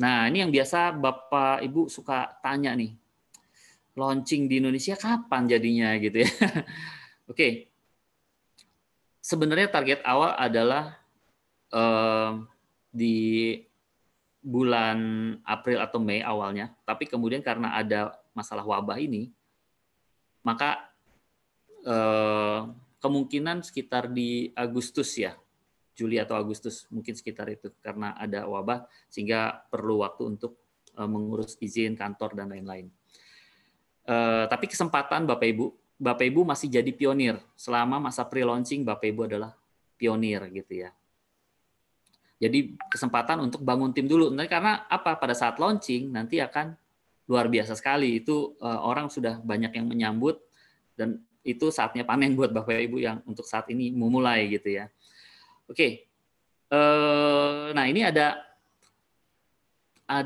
Nah, ini yang biasa Bapak Ibu suka tanya nih, launching di Indonesia kapan jadinya gitu ya. Oke, sebenarnya target awal adalah di bulan April atau Mei awalnya, tapi kemudian karena ada masalah wabah ini, maka kemungkinan sekitar di Agustus ya, Juli atau Agustus, mungkin sekitar itu, karena ada wabah sehingga perlu waktu untuk mengurus izin kantor dan lain-lain. Tapi kesempatan Bapak Ibu masih jadi pionir. Selama masa pre-launching, Bapak Ibu adalah pionir gitu ya. Jadi kesempatan untuk bangun tim dulu. Nanti karena apa? Pada saat launching nanti akan luar biasa sekali. Itu orang sudah banyak yang menyambut dan itu saatnya panen buat Bapak Ibu yang untuk saat ini memulai gitu ya. Oke. Nah, ini ada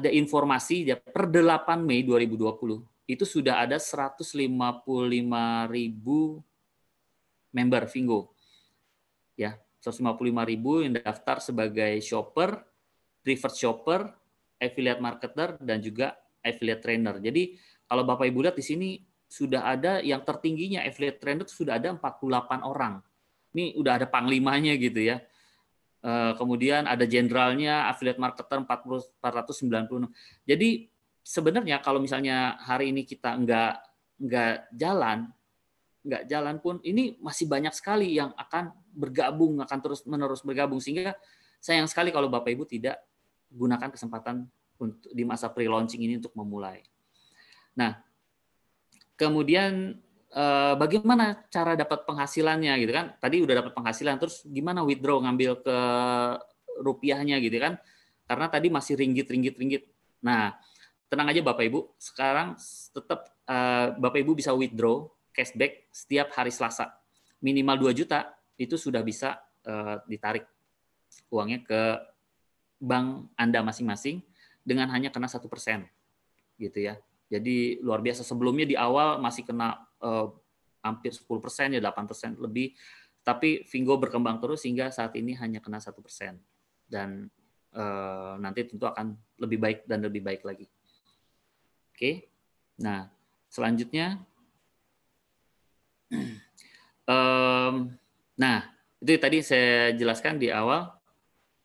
informasi ya, per 8 Mei 2020 itu sudah ada 155.000 member Vingo. Ya, 155.000 yang daftar sebagai shopper, preferred shopper, affiliate marketer, dan juga affiliate trainer. Jadi kalau Bapak Ibu lihat di sini sudah ada yang tertingginya affiliate trainer sudah ada 48 orang. Ini udah ada panglimanya gitu ya. Kemudian ada jenderalnya, affiliate marketer 496. Jadi sebenarnya kalau misalnya hari ini kita nggak jalan pun ini masih banyak sekali yang akan bergabung, akan terus-menerus bergabung, sehingga sayang sekali kalau Bapak Ibu tidak gunakan kesempatan untuk di masa pre-launching ini untuk memulai. Nah, kemudian bagaimana cara dapat penghasilannya gitu kan? Tadi udah dapat penghasilan, terus gimana withdraw ngambil ke rupiahnya gitu kan? Karena tadi masih ringgit. Nah, tenang aja Bapak Ibu, sekarang tetap Bapak Ibu bisa withdraw cashback setiap hari Selasa. Minimal 2 juta itu sudah bisa ditarik uangnya ke bank Anda masing-masing dengan hanya kena 1% gitu ya. Jadi luar biasa, sebelumnya di awal masih kena hampir 10% ya, 8% lebih, tapi Vingo berkembang terus sehingga saat ini hanya kena 1%, dan nanti tentu akan lebih baik dan lebih baik lagi. Oke, nah selanjutnya, nah itu tadi saya jelaskan di awal,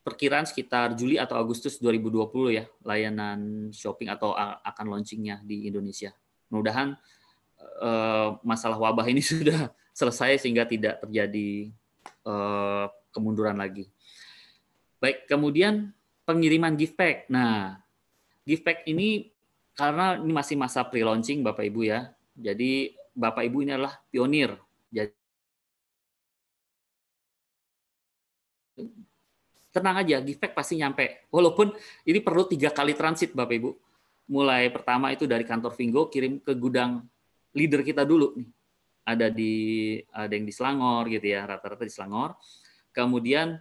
perkiraan sekitar Juli atau Agustus 2020 ya layanan shopping atau akan launchingnya di Indonesia. Mudah-mudahan masalah wabah ini sudah selesai sehingga tidak terjadi kemunduran lagi. Baik, kemudian pengiriman gift pack. Nah, gift pack ini karena ini masih masa pre-launching Bapak Ibu ya. Jadi Bapak Ibu ini adalah pionir. Jadi tenang aja, gift pack pasti nyampe. Walaupun ini perlu 3 kali transit Bapak Ibu. Mulai pertama itu dari kantor Vingo kirim ke gudang leader kita dulu nih. Ada yang di Selangor gitu ya, rata-rata di Selangor. Kemudian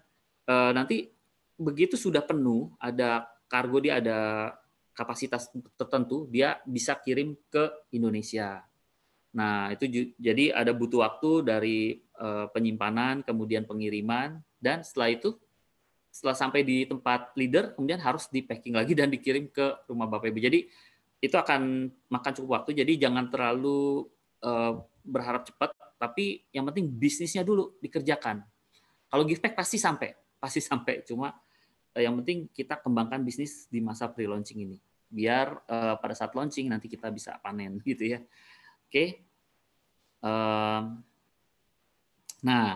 nanti begitu sudah penuh, ada kargo, dia ada kapasitas tertentu, dia bisa kirim ke Indonesia. Nah, itu jadi ada butuh waktu dari penyimpanan, kemudian pengiriman, dan setelah sampai di tempat leader, kemudian harus di packing lagi dan dikirim ke rumah Bapak Ibu. Jadi itu akan makan cukup waktu, jadi jangan terlalu berharap cepat, tapi yang penting bisnisnya dulu dikerjakan. Kalau gift pack pasti sampai. Cuma yang penting kita kembangkan bisnis di masa pre-launching ini, biar pada saat launching nanti kita bisa panen gitu ya. Oke. Nah,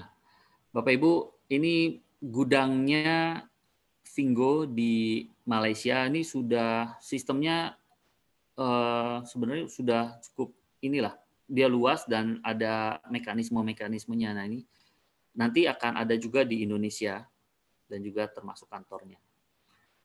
Bapak Ibu, ini gudangnya Vingo di Malaysia ini sudah sistemnya sebenarnya sudah cukup inilah, dia luas dan ada mekanismenya. Nah, ini nanti akan ada juga di Indonesia dan juga termasuk kantornya.